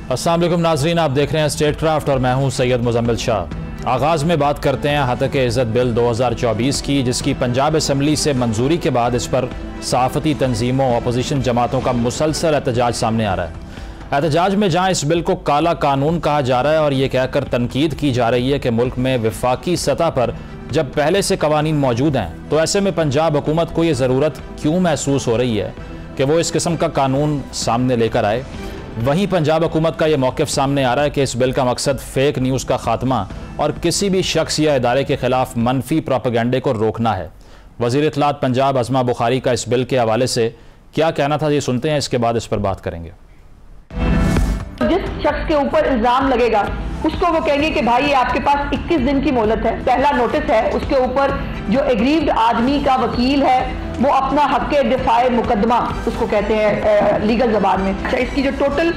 अस्सलाम वालेकुम नाजरीन, आप देख रहे हैं स्टेट क्राफ्ट और मैं हूं सैयद मुजम्मिल शाह। आगाज़ में बात करते हैं हतक इज़्ज़त बिल 2024 की, जिसकी पंजाब असम्बली से मंजूरी के बाद इस पर सहाफ़ती तंजीमों अपोजिशन जमातों का मुसलसल एहतजाज सामने आ रहा है। एहतजाज में जहाँ इस बिल को काला कानून कहा जा रहा है और ये कहकर तनकीद की जा रही है कि मुल्क में वफाकी सतह पर जब पहले से कवानीन मौजूद हैं तो ऐसे में पंजाब हुकूमत को ये ज़रूरत क्यों महसूस हो रही है कि वो इस किस्म का कानून सामने लेकर आए। वहीं पंजाब हुकूमत का ये मौक़िफ़ सामने आ रहा है कि इस बिल का मकसद फ़ेक न्यूज़ का ख़ात्मा और किसी भी शख्स या इदारे के ख़िलाफ़ मनफी प्रोपेगेंडे को रोकना है। वज़ीर इत्तलात पंजाब अज़मा बुखारी का इस बिल के हवाले से क्या कहना था, ये सुनते हैं, इसके बाद इस पर बात करेंगे। जिस शख्स के ऊपर इल्जाम लगेगा उसको वो कहेंगे कि भाई ये आपके पास 21 दिन की मोहलत है, पहला नोटिस है। उसके ऊपर जो एग्रीव्ड आदमी का वकील है वो अपना हक दिफाए मुकदमा उसको कहते हैं लीगल जबान में। अच्छा, इसकी जो टोटल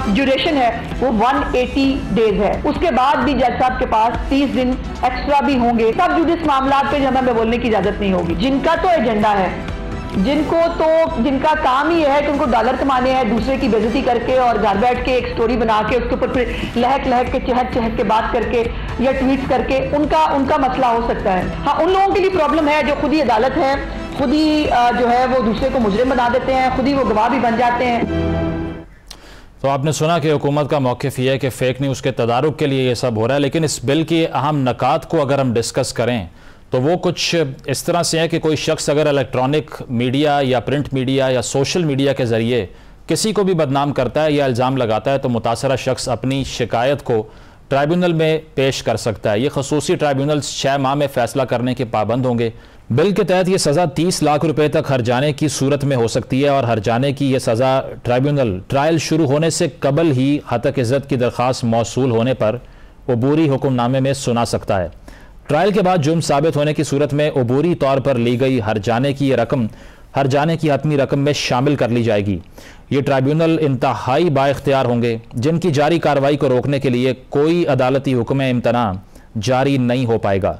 ड्यूरेशन है वो 180 डेज है। उसके बाद भी जज साहब के पास 30 दिन एक्स्ट्रा भी होंगे। सब जुडिस मामला पे हमें बोलने की इजाजत नहीं होगी। जिनका तो एजेंडा है, जिनका काम ही है कि उनको डॉलर कमाने हैं दूसरे की बेइज्जती करके और घर बैठ के एक स्टोरी बना के उसके ऊपर फिर लहक के चहक के बात करके या ट्वीट्स करके उनका मसला हो सकता है। हाँ, उन लोगों के लिए प्रॉब्लम है जो खुद ही अदालत है, खुद ही जो है वो दूसरे को मुजरिम बना देते हैं, खुद ही वो गवाह भी बन जाते हैं। तो आपने सुना कि हुकूमत का मौक़िफ़ ये है कि फ़ेक न्यूज़ के तदारुक के लिए ये सब हो रहा है। लेकिन इस बिल की अहम नकात को अगर हम डिस्कस करें तो वो कुछ इस तरह से है कि कोई शख्स अगर इलेक्ट्रॉनिक मीडिया या प्रिंट मीडिया या सोशल मीडिया के ज़रिए किसी को भी बदनाम करता है या इल्ज़ाम लगाता है तो मुतासरा शख्स अपनी शिकायत को ट्राइब्यूनल में पेश कर सकता है। ये खसूसी ट्राइब्यूनल 6 माह में फ़ैसला करने के पाबंद होंगे। बिल के तहत ये सज़ा 30 लाख रुपए तक हर जाने की सूरत में हो सकती है और हर जाने की यह सज़ा ट्राइब्यूनल ट्रायल शुरू होने से कबल ही हतक इज़्ज़त की दरख्वास्त मौसूल होने पर अबूरी हुक्मनामे में सुना सकता है। ट्रायल के बाद जुर्म साबित होने की सूरत में अबूरी तौर पर ली गई हर जाने की रकम हर जाने की हतमी रकम में शामिल कर ली जाएगी। ये ट्राइब्यूनल इंतहाई बाइख्तियार होंगे जिनकी जारी कार्रवाई को रोकने के लिए कोई अदालती हुक्म इम्तना जारी नहीं हो पाएगा।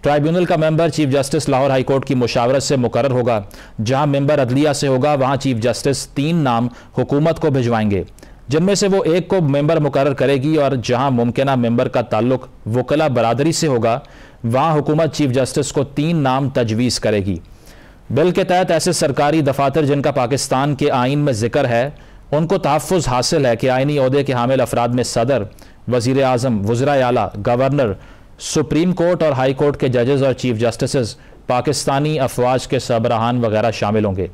ट्राइब्यूनल का member chief justice Lahore high court की मुशावरत से मुकर्रर होगा। जहां मेंबर अदलिया से होगा वहां चीफ जस्टिस 3 नाम हुकूमत को भिजवाएंगे, जिनमें से वो एक को मेंबर मुकर्रर करेगी और जहां मुमकिना मेंबर का ताल्लुक वकला बरादरी से होगा वहां हुकूमत चीफ जस्टिस को 3 नाम तजवीज़ करेगी। बिल के तहत ऐसे सरकारी दफातर जिनका पाकिस्तान के आइन में जिक्र है उनको तहफ़्फ़ुज़ हासिल है कि आइनी ओहदे के हामिल अफराद में सदर, वज़ीर आज़म, वज़राए आला, गवर्नर, सुप्रीम कोर्ट और हाई कोर्ट के जजेस और चीफ जस्टिस, पाकिस्तानी अफवाज के सरबराहान वगैरह शामिल होंगे।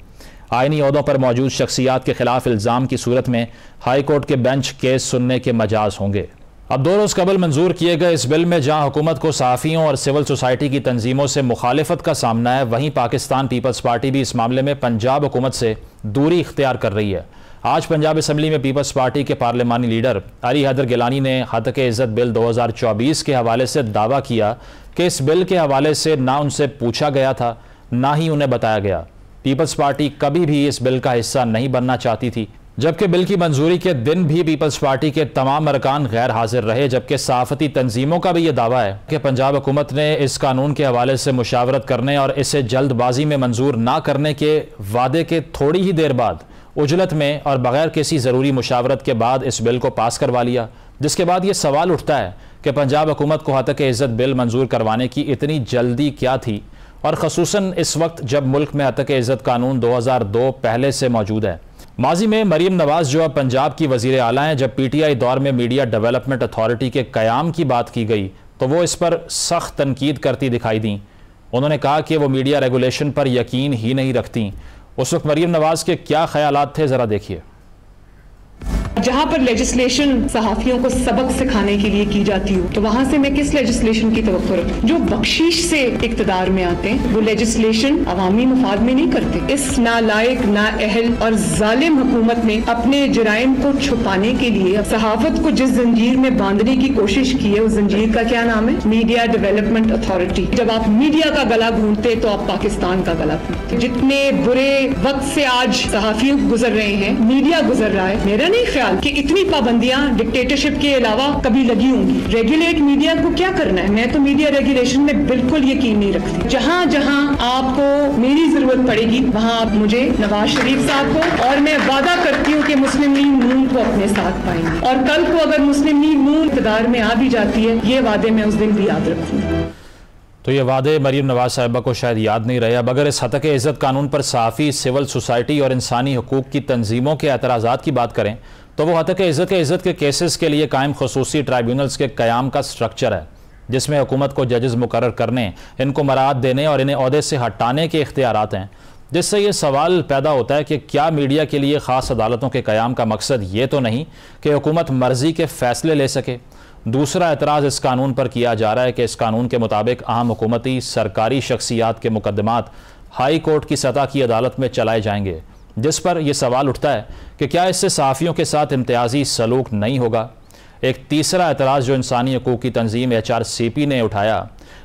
आइनी ओहदों पर मौजूद शख्सियात के खिलाफ इल्ज़ाम की सूरत में हाई कोर्ट के बेंच केस सुनने के मजाज होंगे। अब 2 रोज़ कबल मंजूर किए गए इस बिल में जहां हुकूमत को सहाफ़ियों और सिविल सोसाइटी की तंजीमों से मुखालिफत का सामना है, वहीं पाकिस्तान पीपल्स पार्टी भी इस मामले में पंजाब हुकूमत से दूरी इख्तियार कर रही है। आज पंजाब असम्बली में पीपल्स पार्टी के पार्लिमानी लीडर अली हैदर गिलानी ने हतक इज़्ज़त बिल 2024 के हवाले से दावा किया कि इस बिल के हवाले से ना उनसे पूछा गया था ना ही उन्हें बताया गया। पीपल्स पार्टी कभी भी इस बिल का हिस्सा नहीं बनना चाहती थी, जबकि बिल की मंजूरी के दिन भी पीपल्स पार्टी के तमाम अरकान गैर हाजिर रहे। जबकि सहाफ़ती तंजीमों का भी यह दावा है कि पंजाब हुकूमत ने इस कानून के हवाले से मुशावरत करने और इसे जल्दबाजी में मंजूर ना करने के वादे के थोड़ी ही देर बाद उजलत में और बगैर किसी ज़रूरी मुशावरत के बाद इस बिल को पास करवा लिया। जिसके बाद ये सवाल उठता है कि पंजाब हुकूमत को हतक इज़्ज़त बिल मंजूर करवाने की इतनी जल्दी क्या थी, और ख़ुसूसन इस वक्त जब मुल्क में हतक इज़्ज़त कानून 2002 पहले से मौजूद है। माजी में मरीम नवाज जो अब पंजाब की वज़ीर आला हैं, जब PTI दौर में मीडिया डेवलपमेंट अथॉरिटी के क़याम की बात की गई तो वो इस पर सख्त तनकीद करती दिखाई दी। उन्होंने कहा कि वो मीडिया रेगुलेशन पर यकीन ही नहीं रखती। उस वक्त मरीम नवाज के क्या ख्यालात थे, ज़रा देखिए। जहां पर लेजिस्लेशन सहाफियों को सबक सिखाने के लिए की जाती हो तो वहां से मैं किस लेजिस्लेशन की तवक्को रखूं? जो बख्शीश से इक्तदार में आते हैं वो लेजिस्लेशन अवामी मफाद में नहीं करते। इस नालायक, नाअहल और जालिम हुकूमत ने अपने जराइम को छुपाने के लिए सहाफत को जिस जंजीर में बांधने की कोशिश की है उस जंजीर का क्या नाम है? Media development authority. जब आप मीडिया का गला घूंटते तो आप पाकिस्तान का गला घूंटते। जितने बुरे वक्त से आज सहाफियों गुजर रहे हैं, मीडिया गुजर रहा है, मेरा नहीं ख्याल कि इतनी पाबंदियां डिक्टेटरशिप के अलावा कभी लगी होंगी? रेगुलेट मीडिया को क्या करना है? मैं तो मीडिया रेगुलेशन में बिल्कुल यकीन नहीं रखती। जहां जहां आपको मेरी जरूरत पड़ेगी वहां आप मुझे, नवाज शरीफ साहब को, और मैं वादा करती हूँ कि मुस्लिम लीग नून को अपने साथ पाएंगे। और कल को अगर मुस्लिम लीग नून इक़्तिदार में आ भी जाती है, ये वादे मैं उस दिन भी याद रखूंगी। तो ये वादे मरीम नवाज साहिबा को शायद याद नहीं रहे। अब अगर इस हतक इज़्ज़त कानून पर सहाफ़ी, सिविल सोसाइटी और इंसानी हकूक़ की तंजीमों के एतराज़ात की बात करें तो वो हतक इज़्ज़त के केसेस के लिए कायम खुसूसी ट्राइब्यूनल्स के क़याम का स्ट्रक्चर है, जिसमें हुकूमत को जजेस मुकर्रर करने, इनको मराद देने और इन्हें ओहदे से हटाने के इख्तियारात हैं। जिससे ये सवाल पैदा होता है कि क्या मीडिया के लिए ख़ास अदालतों के क़याम का मकसद ये तो नहीं कि हुकूमत मर्जी के फ़ैसले ले सके। दूसरा एतराज़ इस कानून पर किया जा रहा है कि इस कानून के मुताबिक अहम हुकूमती सरकारी शख्सियात के मुकदमात हाई कोर्ट की सतह की अदालत में चलाए जाएंगे, जिस पर यह सवाल उठता है कि क्या इससे सहाफ़ियों के साथ इम्तियाजी सलूक नहीं होगा। एक तीसरा एतराज़ जो इंसानी हकूक़ की तंजीम HRCP ने उठाया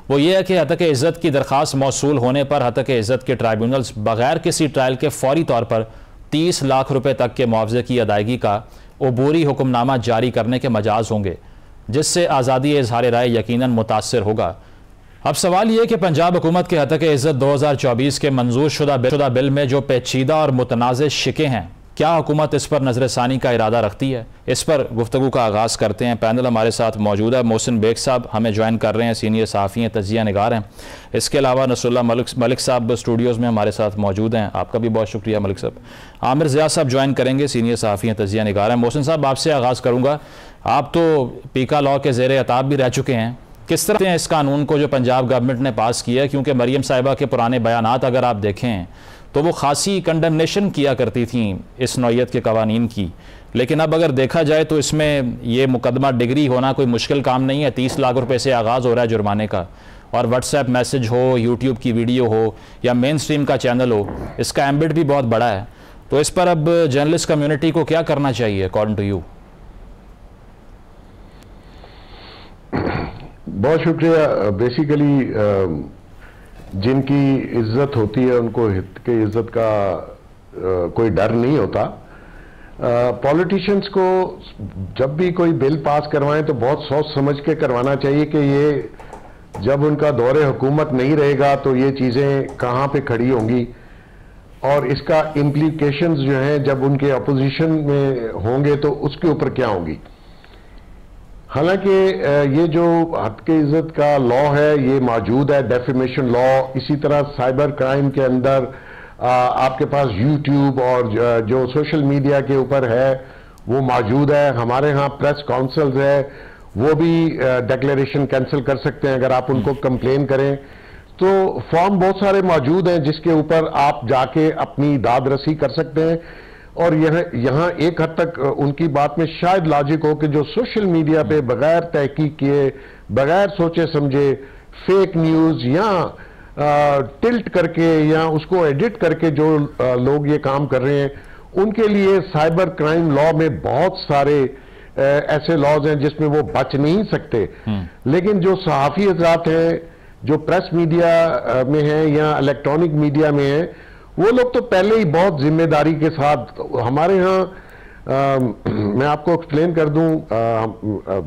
वो ये है कि हतक इज़्ज़त की दरख्वास्त मौसूल होने पर हतक इज़्ज़त के ट्राइब्यूनल्स बग़ैर किसी ट्रायल के फौरी तौर पर 30 लाख रुपए तक के मुआवजे की अदायगी का अबूरी हुक्मनामा जारी करने के मजाज होंगे, जिससे आज़ादी इज़हार राय यकीनन मुतासर होगा। अब सवाल ये कि पंजाब हुकूमत के हतक इज़्ज़त 2024 के मंजूर शुदा बिल में जो पेचीदा और मुतनाज़ शिकें हैं, क्या हुकूमत इस पर नज़रसानी का इरादा रखती है? इस पर गुफ्तगू का आगाज़ करते हैं। पैनल हमारे साथ मौजूद है। मोहसिन बेग साहब हमें ज्वाइन कर रहे हैं, सीनियर सहाफ़ी हैं, तजिया निगार हैं। इसके अलावा नसरुल्लाह मलिक साहब स्टूडियोज़ में हमारे साथ मौजूद हैं। आपका भी बहुत शुक्रिया मलिक साहब। आमिर ज़िया साहब ज्वाइन करेंगे, सीनियर सहाफ़ी हैं, तजिया निगार हैं। मोहसिन साहब आपसे आगाज़ करूँगा। आप तो पीका लॉ के ज़ेर अताब भी रह चुके हैं, किस तरह इस कानून को जो पंजाब गवर्नमेंट ने पास किया है? क्योंकि मरीम साहिबा के पुराने बयानात अगर आप देखें तो वो खासी कंडमनेशन किया करती थी इस नौइयत के कवानीन की, लेकिन अब अगर देखा जाए तो इसमें ये मुकदमा डिग्री होना कोई मुश्किल काम नहीं है। 30 लाख रुपए से आगाज़ हो रहा है जुर्माने का, और व्हाट्सएप मैसेज हो, यूट्यूब की वीडियो हो या मेन स्ट्रीम का चैनल हो, इसका एम्बिट भी बहुत बड़ा है। तो इस पर अब जर्नलिस्ट कम्युनिटी को क्या करना चाहिए अकॉर्डिंग टू यू? बहुत शुक्रिया। बेसिकली जिनकी इज्जत होती है उनको हित के इज्जत का कोई डर नहीं होता। पॉलिटिशियंस को जब भी कोई बिल पास करवाएं तो बहुत सोच समझ के करवाना चाहिए कि ये जब उनका दौरे हुकूमत नहीं रहेगा तो ये चीज़ें कहाँ पे खड़ी होंगी और इसका इम्प्लीकेशंस जो हैं जब उनके अपोजिशन में होंगे तो उसके ऊपर क्या होंगी। हालांकि ये जो हद के इज्जत का लॉ है ये मौजूद है, डेफेमेशन लॉ। इसी तरह साइबर क्राइम के अंदर आपके पास यूट्यूब और जो सोशल मीडिया के ऊपर है वो मौजूद है। हमारे यहाँ प्रेस काउंसिल्स है, वो भी डिक्लेरेशन कैंसिल कर सकते हैं अगर आप उनको कंप्लेन करें। तो फॉर्म बहुत सारे मौजूद हैं जिसके ऊपर आप जाके अपनी दाद रसी कर सकते हैं। और यहाँ एक हद तक उनकी बात में शायद लॉजिक हो कि जो सोशल मीडिया पे बगैर तहकीक किए, बगैर सोचे समझे फेक न्यूज़ या टिल्ट करके या उसको एडिट करके जो लोग ये काम कर रहे हैं, उनके लिए साइबर क्राइम लॉ में बहुत सारे ऐसे लॉज हैं जिसमें वो बच नहीं सकते। लेकिन जो सहाफ़ी हज़रात हैं, जो प्रेस मीडिया में हैं या इलेक्ट्रॉनिक मीडिया में हैं, वो लोग तो पहले ही बहुत जिम्मेदारी के साथ हमारे यहाँ मैं आपको एक्सप्लेन कर दूं,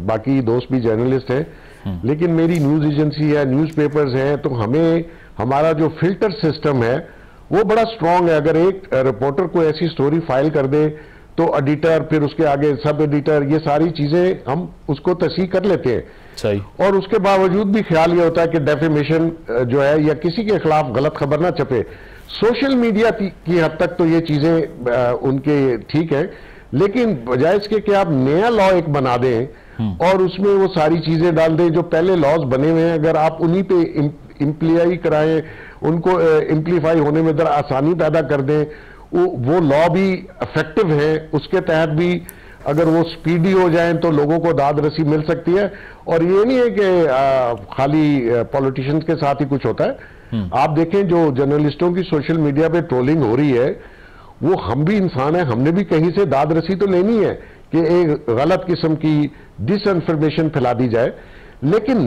बाकी दोस्त भी जर्नलिस्ट हैं, लेकिन मेरी न्यूज़ एजेंसी है, न्यूज़पेपर्स हैं, तो हमें हमारा जो फिल्टर सिस्टम है वो बड़ा स्ट्रांग है। अगर एक रिपोर्टर को ऐसी स्टोरी फाइल कर दे तो एडिटर, फिर उसके आगे सब एडिटर, ये सारी चीज़ें हम उसको तस्हीह कर लेते हैं। सही। और उसके बावजूद भी ख्याल ये होता है कि डेफेमेशन जो है या किसी के खिलाफ गलत खबर ना छपे। सोशल मीडिया की हद तक तो ये चीजें उनके ठीक है, लेकिन बजाय इसके कि आप नया लॉ एक बना दें और उसमें वो सारी चीजें डाल दें जो पहले लॉज बने हुए हैं, अगर आप उन्हीं पे इम्प्लाई कराएं, उनको इम्प्लीफाई होने में जरा आसानी पैदा कर दें, वो लॉ भी इफेक्टिव है, उसके तहत भी अगर वो स्पीडी हो जाएं तो लोगों को दाद रसी मिल सकती है। और ये नहीं है कि खाली पॉलिटिशियंस के साथ ही कुछ होता है। आप देखें जो जर्नलिस्टों की सोशल मीडिया पे ट्रोलिंग हो रही है, वो हम भी इंसान हैं, हमने भी कहीं से दाद रसी तो लेनी है कि एक गलत किस्म की डिसइंफॉर्मेशन फैला दी जाए, लेकिन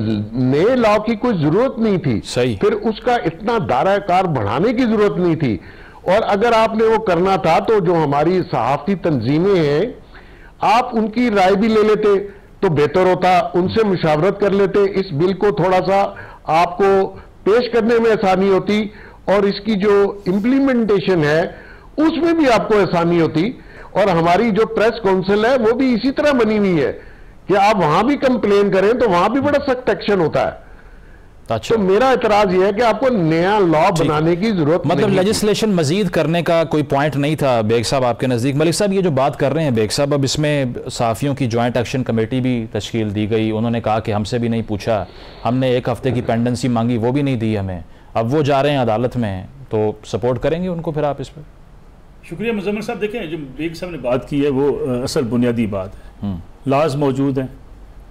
नए लॉ की कोई जरूरत नहीं थी। सही। फिर उसका इतना दायरा-कार बढ़ाने की जरूरत नहीं थी। और अगर आपने वो करना था तो जो हमारी सहाफती तंजीमें हैं, आप उनकी राय भी ले लेते तो बेहतर होता, उनसे मुशावरत कर लेते, इस बिल को थोड़ा सा आपको पेश करने में आसानी होती और इसकी जो इंप्लीमेंटेशन है उसमें भी आपको आसानी होती। और हमारी जो प्रेस काउंसिल है वो भी इसी तरह बनी हुई है कि आप वहां भी कंप्लेन करें तो वहां भी बड़ा सख्त एक्शन होता है। अच्छा। तो मेरा एतराज यह है कि आपको नया लॉ बनाने की जरूरत मतलब नहीं लेजिस्लेशन मजीद करने का कोई पॉइंट नहीं था बेग साहब आपके नज़दीक। मलिक साहब ये जो बात कर रहे हैं बेग साहब, अब इसमें सहाफ़ियों की जॉइंट एक्शन कमेटी भी तश्कील दी गई, उन्होंने कहा कि हमसे भी नहीं पूछा, हमने 1 हफ्ते की पेंडेंसी मांगी वो भी नहीं दी हमें, अब वो जा रहे हैं अदालत में, तो सपोर्ट करेंगे उनको फिर आप इस पर? शुक्रिया मुजम्मिल साहब। देखें जो बेग साहब ने बात की है वो असल बुनियादी बात है। लाज मौजूद हैं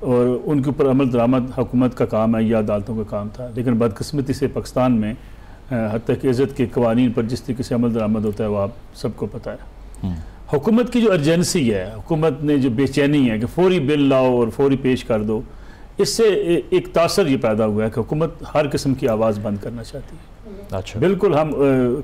और उनके ऊपर अमल दरामद हुकूमत का काम है या अदालतों का काम था, लेकिन बदकिस्मती से पाकिस्तान में हत्ता की इज़्ज़त के कवानीन पर जिस तरीके से अमल दरामद होता है वो आप सबको पता है। हुकूमत की जो अर्जेंसी है, हुकूमत ने जो बेचैनी है कि फौरी बिल लाओ और फौरी पेश कर दो, इससे एक तासर ये पैदा हुआ है कि हुकूमत हर किस्म की आवाज़ बंद करना चाहती है। अच्छा। बिल्कुल हम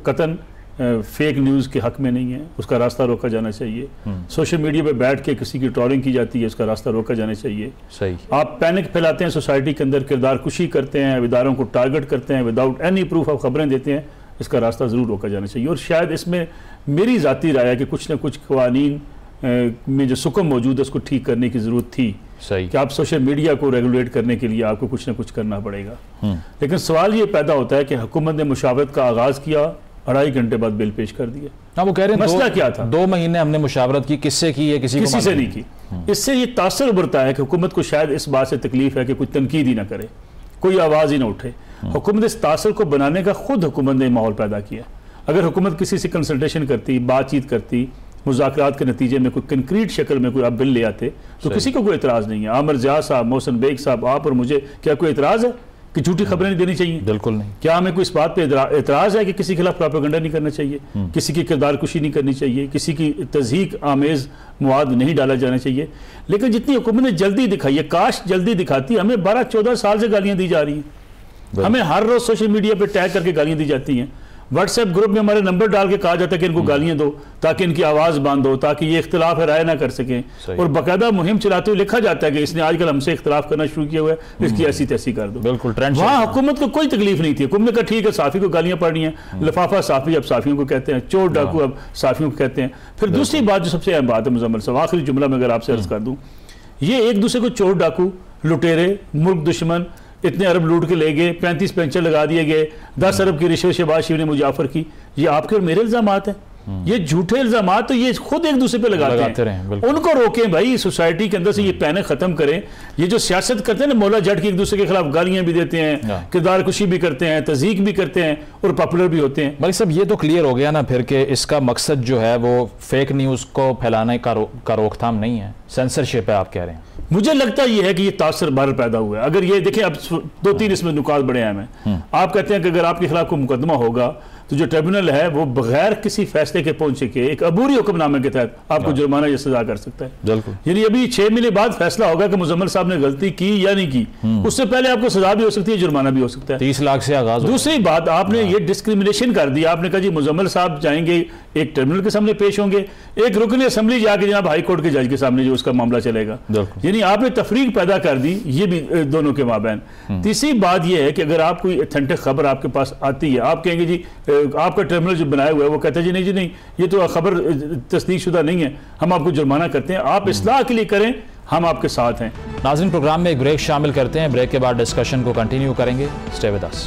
कतन फेक न्यूज़ के हक में नहीं है, उसका रास्ता रोका जाना चाहिए। सोशल मीडिया पे बैठ के किसी की ट्रोलिंग की जाती है, उसका रास्ता रोका जाना चाहिए। सही। आप पैनिक फैलाते हैं सोसाइटी के अंदर, किरदार कुशी करते हैं, इदारों को टारगेट करते हैं, विदाउट एनी प्रूफ आप खबरें देते हैं, इसका रास्ता ज़रूर रोका जाना चाहिए। और शायद इसमें मेरी ज़ाती राय है कि कुछ ना कुछ कवानीन में जो सुकम मौजूद है उसको ठीक करने की ज़रूरत थी। सही। कि आप सोशल मीडिया को रेगुलेट करने के लिए आपको कुछ ना कुछ करना पड़ेगा। लेकिन सवाल ये पैदा होता है कि हुकूमत ने मुशावरत का आगाज़ किया, 2.5 घंटे बाद बिल पेश कर दिया। हाँ, वो कह रहे हैं मसला क्या था? 2 महीने हमने मुशावरत की, किससे की है? किसी से नहीं की। इससे ये तासर उभरता है कि हुकूमत को शायद इस बात से तकलीफ है कि कोई तनकीद ही ना करे, कोई आवाज़ ही ना उठे। हुकूमत इस तासर को बनाने का खुद हुकूमत ने माहौल पैदा किया। अगर हुकूमत किसी से कंसल्टेशन करती, बातचीत करती, मुज़ाकरात के नतीजे में कोई कंक्रीट शक्ल में कोई आप बिल ले आते तो किसी को कोई एतराज़ नहीं है। आमिर ज़िया साहब, मोहसिन बेग साहब, आप और मुझे क्या कोई एतराज़ है कि झूठी खबरें नहीं देनी चाहिए? बिल्कुल नहीं। क्या हमें कोई इस बात पे एतराज़ है कि किसी के खिलाफ प्रोपेगेंडा नहीं करना चाहिए, किसी की किरदार कुशी नहीं करनी चाहिए, किसी की तज़हीक आमेज़ मवाद नहीं डाला जाना चाहिए? लेकिन जितनी हुकूमत ने जल्दी दिखाई है, काश जल्दी दिखाती, हमें 12-14 साल से गालियाँ दी जा रही हैं। हमें हर रोज़ सोशल मीडिया पर टैग करके गालियाँ दी जाती हैं। व्हाट्सएप ग्रुप में हमारे नंबर डाल के कहा जाता है कि इनको गालियां दो ताकि इनकी आवाज़ बंद हो, ताकि ये इख्तिलाफ राय ना कर सकें। और बाकायदा मुहिम चलाते हुए लिखा जाता है कि इसने आजकल हमसे इख्तिलाफ करना शुरू किया हुआ है, इसकी ऐसी तैसी कर दो। बिल्कुल ट्रेंड। वहाँ हुकूमत को कोई तकलीफ नहीं थी। हुकूमत ने कहा ठीक है, साफ़ी को गालियां पड़नी है, लिफाफा साफ़ी अब साफ़ियों को कहते हैं, चोर डाकू अब साफ़ियों को कहते हैं। फिर दूसरी बात जो सबसे अहम बात है मुजम्मिल साहब, आखिरी जुमला में अगर आपसे अर्ज कर दूँ, ये एक दूसरे को चोर डाकू, लुटेरे, मुल्क दुश्मन, इतने अरब लूट के ले गए, 35 पेंशन लगा दिए गए, 10 अरब की रिश्वत शहबाज शरीफ ने मुजाफर की, ये आपके और मेरे इल्जामात हैं। ये झूठे इल्जामात तो ये खुद एक दूसरे पे लगाते हैं। उनको रोकें भाई, सोसाइटी के अंदर से ये पैनिक खत्म करें। ये जो सियासत करते हैं ना, मौला जट की एक दूसरे के खिलाफ गालियां भी देते हैं, किरदार कुशी भी करते हैं, तज़हीक भी करते हैं और पॉपुलर भी होते हैं। भाई साहब ये तो क्लियर हो गया ना फिर कि इसका मकसद जो है वो फेक न्यूज़ को फैलाने का रोकथाम नहीं है, सेंसरशिप है आप कह रहे हैं। मुझे लगता यह है कि ये तासर बाहर पैदा हुआ है। अगर ये देखें, अब 2-3 इसमें नुकात बड़े अहम हैं। आप कहते हैं कि अगर आपके खिलाफ कोई मुकदमा होगा तो जो ट्रिब्यूनल है वो बगैर किसी फैसले के पहुंचे के एक अबूरी हुक्मनामे के तहत आपको जुर्माना या सजा कर सकता है। यानी अभी 6 महीने बाद फैसला होगा कि मुजम्मिल साहब ने गलती की या नहीं की, उससे पहले आपको सजा भी हो सकती है, जुर्माना भी हो सकता है। 30 लाख से आगाज। दूसरी बात, आपने ये डिस्क्रिमिनेशन कर दिया। आपने कहा जी मुजम्मिल साहब जाएंगे, एक ट्रिब्यूनल के सामने पेश होंगे, एक रुकन असेंबली जाके जनाब हाई कोर्ट के जज के सामने जो उसका मामला चलेगा। यानी आपने तफरीक पैदा कर दी, ये भी दोनों के माबैन। तीसरी बात यह है कि अगर आप कोई ऑथेंटिक खबर आपके पास आती है, आप कहेंगे जी आपका ट्रिब्यूनल जो बनाया हुआ है वो कहता है जी नहीं जी नहीं, ये तो खबर तस्दीक शुदा नहीं है, हम आपको जुर्माना करते हैं, आप इस्लाह के लिए करें, हम आपके साथ हैं। नाज़रीन प्रोग्राम में एक ब्रेक शामिल करते हैं, ब्रेक के बाद डिस्कशन को कंटिन्यू करेंगे। Stay with us.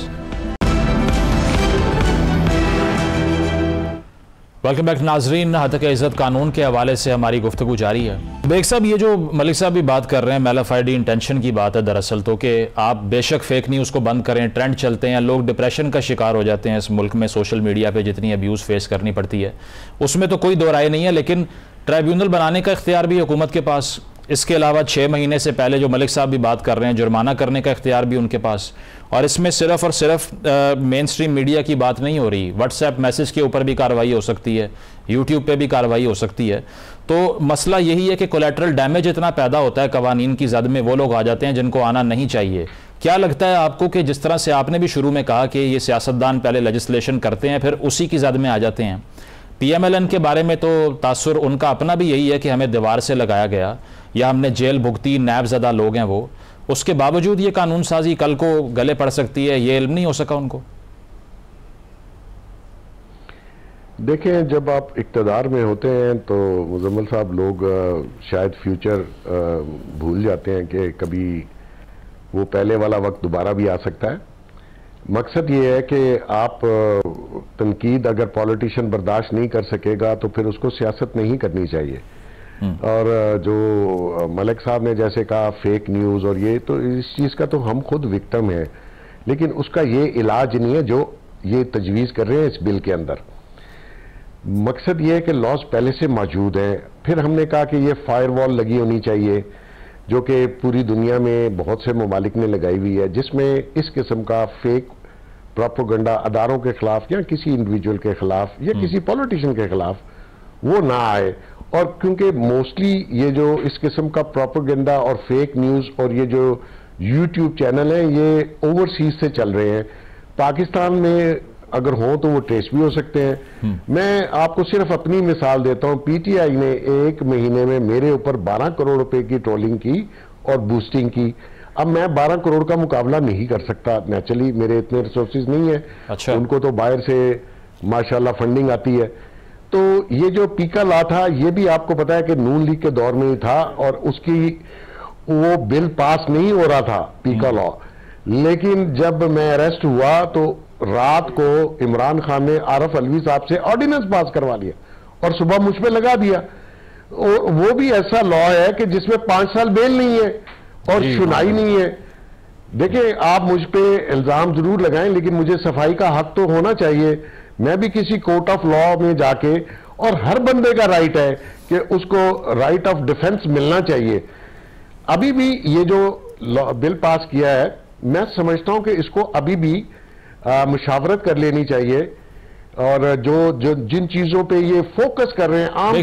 Welcome back नाजरीन। हत्या के इज़्ज़त कानून के हवाले से हमारी गुफ्तगू जारी है। बेग साहब ये जो मलिक साहब भी बात कर रहे हैं, मैलाफाइडी इंटेंशन की बात है दरअसल, तो कि आप बेशक फेक न्यूज़ को बंद करें, ट्रेंड चलते हैं, लोग डिप्रेशन का शिकार हो जाते हैं इस मुल्क में, सोशल मीडिया पे जितनी अब्यूज़ फेस करनी पड़ती है उसमें तो कोई दो राय नहीं है, लेकिन ट्राइब्यूनल बनाने का इख्तियार भी हुकूमत के पास। इसके अलावा 6 महीने से पहले जो मलिक साहब भी बात कर रहे हैं, जुर्माना करने का इख्तियार भी उनके पास। और इसमें सिर्फ और सिर्फ मेन स्ट्रीम मीडिया की बात नहीं हो रही, व्हाट्सएप मैसेज के ऊपर भी कार्रवाई हो सकती है, यूट्यूब पे भी कार्रवाई हो सकती है। तो मसला यही है कि कोलैटरल डैमेज इतना पैदा होता है कवानीन की जद में, वो लोग आ जाते हैं जिनको आना नहीं चाहिए। क्या लगता है आपको कि जिस तरह से आपने भी शुरू में कहा कि ये सियासतदान पहले लेजिस्लेशन करते हैं फिर उसी की जद में आ जाते हैं, PMLN के बारे में तो तासुर उनका अपना भी यही है कि हमें दीवार से लगाया गया या हमने जेल भुगती, नैब ज़दा लोग हैं वो, उसके बावजूद ये कानून साजी कल को गले पड़ सकती है, ये इल्म नहीं हो सका उनको? देखें, जब आप इक़्तिदार में होते हैं तो मुज़म्मिल साहब, लोग शायद फ्यूचर भूल जाते हैं कि कभी वो पहले वाला वक्त दोबारा भी आ सकता है। मकसद ये है कि आप तनकीद अगर पॉलिटिशियन बर्दाश्त नहीं कर सकेगा तो फिर उसको सियासत नहीं करनी चाहिए। और जो मलिक साहब ने जैसे कहा फेक न्यूज़ और ये, तो इस चीज़ का तो हम खुद विक्टिम हैं, लेकिन उसका ये इलाज नहीं है जो ये तजवीज़ कर रहे हैं इस बिल के अंदर। मकसद ये है कि लॉज पहले से मौजूद हैं। फिर हमने कहा कि ये फायरवॉल लगी होनी चाहिए, जो कि पूरी दुनिया में बहुत से ममालिक ने लगाई हुई है, जिसमें इस किस्म का फेक प्रोपेगेंडा अदारों के खिलाफ या किसी इंडिविजुअल के खिलाफ या किसी पॉलिटिशियन के खिलाफ वो ना आए। और क्योंकि मोस्टली ये जो इस किस्म का प्रोपेगेंडा और फेक न्यूज़ और ये जो यूट्यूब चैनल हैं, ये ओवरसीज से चल रहे हैं। पाकिस्तान में अगर हो तो वो ट्रेस भी हो सकते हैं। मैं आपको सिर्फ अपनी मिसाल देता हूं, PTI ने एक महीने में मेरे ऊपर 12 करोड़ रुपए की ट्रोलिंग की और बूस्टिंग की। अब मैं 12 करोड़ का मुकाबला नहीं कर सकता, नेचुरली मेरे इतने रिसोर्सेज नहीं है। अच्छा। उनको तो बाहर से माशाल्लाह फंडिंग आती है। तो ये जो पीका लॉ था, ये भी आपको पता है कि नून लीग के दौर में ही था और उसकी वो बिल पास नहीं हो रहा था, पीका लॉ। लेकिन जब मैं अरेस्ट हुआ तो रात को इमरान खान ने आरफ अलवी साहब से ऑर्डिनेंस पास करवा लिया और सुबह मुझ पे लगा दिया। और वो भी ऐसा लॉ है कि जिसमें 5 साल बेल नहीं है और सुनाई नहीं है। देखिए, आप मुझ पे इल्जाम जरूर लगाएं, लेकिन मुझे सफाई का हक तो होना चाहिए। मैं भी किसी कोर्ट ऑफ लॉ में जाके, और हर बंदे का राइट है कि उसको राइट ऑफ डिफेंस मिलना चाहिए। अभी भी ये जो बिल पास किया है, मैं समझता हूं कि इसको अभी भी मुशावरत कर लेनी चाहिए। और जो जिन चीजों पे ये फोकस कर रहे हैं आम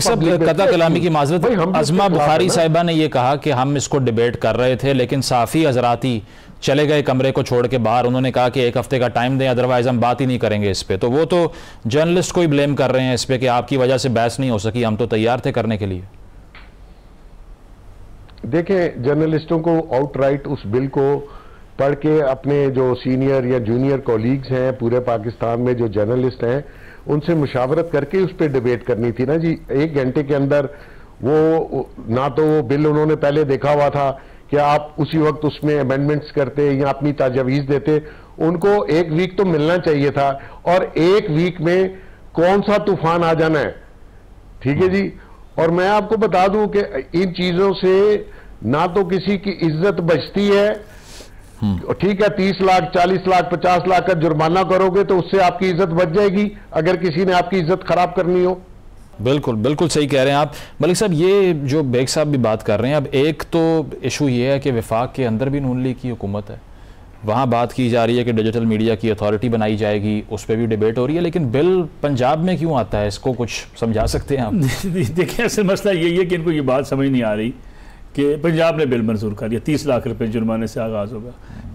कता कलामी की माजरत, अज़मा बुखारी साहिबा ने ये कहा कि हम इसको डिबेट कर रहे थे, लेकिन साफ़ी हजराती चले गए कमरे को छोड़ के बाहर। उन्होंने कहा कि 1 हफ्ते का टाइम दें, अदरवाइज हम बात ही नहीं करेंगे इस पे। तो वो तो जर्नलिस्ट को ही ब्लेम कर रहे हैं इस पे कि आपकी वजह से बहस नहीं हो सकी, हम तो तैयार थे करने के लिए। देखें, जर्नलिस्टों को आउटराइट उस बिल को पढ़ के अपने जो सीनियर या जूनियर कॉलीग्स हैं पूरे पाकिस्तान में जो जर्नलिस्ट हैं, उनसे मुशावरत करके उस पर डिबेट करनी थी ना जी। 1 घंटे के अंदर वो ना तो वो बिल उन्होंने पहले देखा हुआ था कि आप उसी वक्त उसमें अमेंडमेंट्स करते या अपनी तजवीज़ देते। उनको 1 वीक तो मिलना चाहिए था, और 1 वीक में कौन सा तूफान आ जाना है। ठीक है जी। और मैं आपको बता दूं कि इन चीजों से ना तो किसी की इज्जत बचती है। ठीक है, 30 लाख 40 लाख 50 लाख का जुर्माना करोगे तो उससे आपकी इज्जत बच जाएगी अगर किसी ने आपकी इज्जत खराब करनी हो। बिल्कुल बिल्कुल सही कह रहे हैं आप मलिक साहब। ये जो बेग साहब भी बात कर रहे हैं, अब एक तो इशू ये है कि वफाक के अंदर भी नून लीग की हुकूमत है, वहाँ बात की जा रही है कि डिजिटल मीडिया की अथॉरिटी बनाई जाएगी, उस पर भी डिबेट हो रही है, लेकिन बिल पंजाब में क्यों आता है, इसको कुछ समझा सकते हैं आप? देखिए, असल मसला यही है कि इनको ये बात समझ नहीं आ रही कि पंजाब ने बिल मंजूर कर दिया, 30 लाख रुपए जुर्माने से आगाज़ होगा।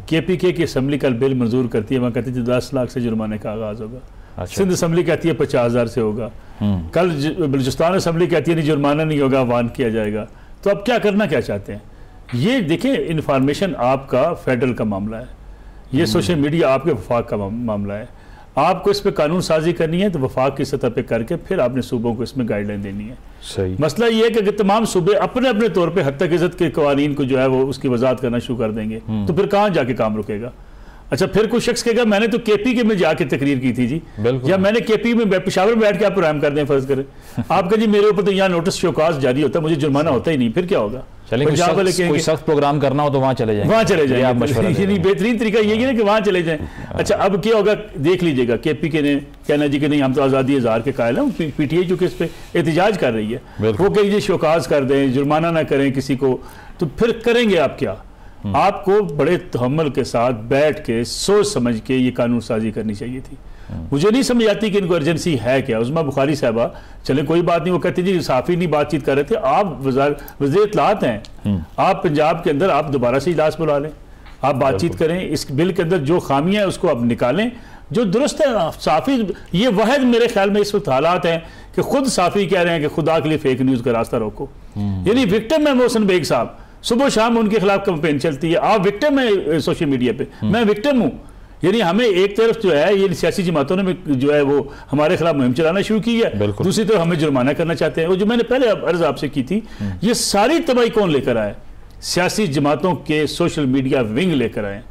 KPK की असम्बली कल बिल मंजूर करती है, वहाँ कहती थी 10 लाख से जुर्माने का आगाज़ होगा। अच्छा। सिंध असम्बली कहती है 50,000 से होगा। कल बलूचिस्तान असम्बली कहती है नहीं, जुर्माना नहीं होगा, वान किया जाएगा। तो अब क्या करना क्या चाहते हैं? ये देखें, इन्फॉर्मेशन आपका फेडरल का मामला है, ये सोशल मीडिया आपके वफाक का मामला है। आपको इस पे कानून साजी करनी है तो वफाक की सतह पे करके फिर आपने सूबों को इसमें गाइडलाइन देनी है। सही। मसला ये है कि अगर तमाम सूबे अपने अपने तौर पे हद तक इज्जत के कवानीन को जो है वो उसकी वजाहत करना शुरू कर देंगे तो फिर कहाँ जाके काम रुकेगा? अच्छा, फिर कोई शख्स कहेगा मैंने तो KPK में जाके तकरीर की थी जी, या मैंने KPK में पेशावर में बैठ के आप प्रोग्राम कर दें, फर्ज करें आपका जी मेरे ऊपर तो यहाँ नोटिस शोकाज जारी होता है, मुझे जुर्माना होता ही नहीं, फिर क्या होगा? कोई सख्त प्रोग्राम करना हो तो वहाँ चले जाएंगे, वहाँ चले जाएंगे। बेहतरीन तरीका यही है कि वहाँ चले जाएं। अच्छा, अब क्या होगा देख लीजिएगा, KPK ने कहना जी कि नहीं हम तो आज़ादी इज़हार के कायल हैं, PTI जो कि इस पर एहतजाज कर रही है, वो कह शोकाज कर दें, जुर्माना ना करें किसी को, तो फिर करेंगे आप क्या? आपको बड़े तहम्मुल के साथ बैठ के सोच समझ के ये कानून साजी करनी चाहिए थी। मुझे नहीं समझ आती कि इनको अर्जेंसी है क्या। उज़मा बुखारी साहबा चले कोई बात नहीं, वो कहती जी साफ़ी नहीं बातचीत कर रहे थे, आप वज़ीर इत्तलात हैं, आप पंजाब के अंदर आप दोबारा से इजलास बुला लें, आप बातचीत करें, इस बिल के अंदर जो खामियां हैं उसको आप निकालें, जो दुरुस्त है। साफ़ी ये वहद मेरे ख्याल में इस वक्त हालात हैं कि खुद साफ़ी कह रहे हैं कि खुदा के लिए फेक न्यूज़ का रास्ता रोको। यानी विक्टिम है मोहसिन बेग साहब, सुबह शाम उनके खिलाफ कैंपेन चलती है, आप विक्टिम है सोशल मीडिया पे, मैं विक्टिम हूँ। यानी हमें एक तरफ जो है ये सियासी जमातों ने जो है वो हमारे खिलाफ मुहिम चलाना शुरू की है, दूसरी तरफ हमें जुर्माना करना चाहते हैं। वो जो मैंने पहले अर्ज आपसे की थी, ये सारी तबाही कौन लेकर आए? सियासी जमातों के सोशल मीडिया विंग लेकर आए।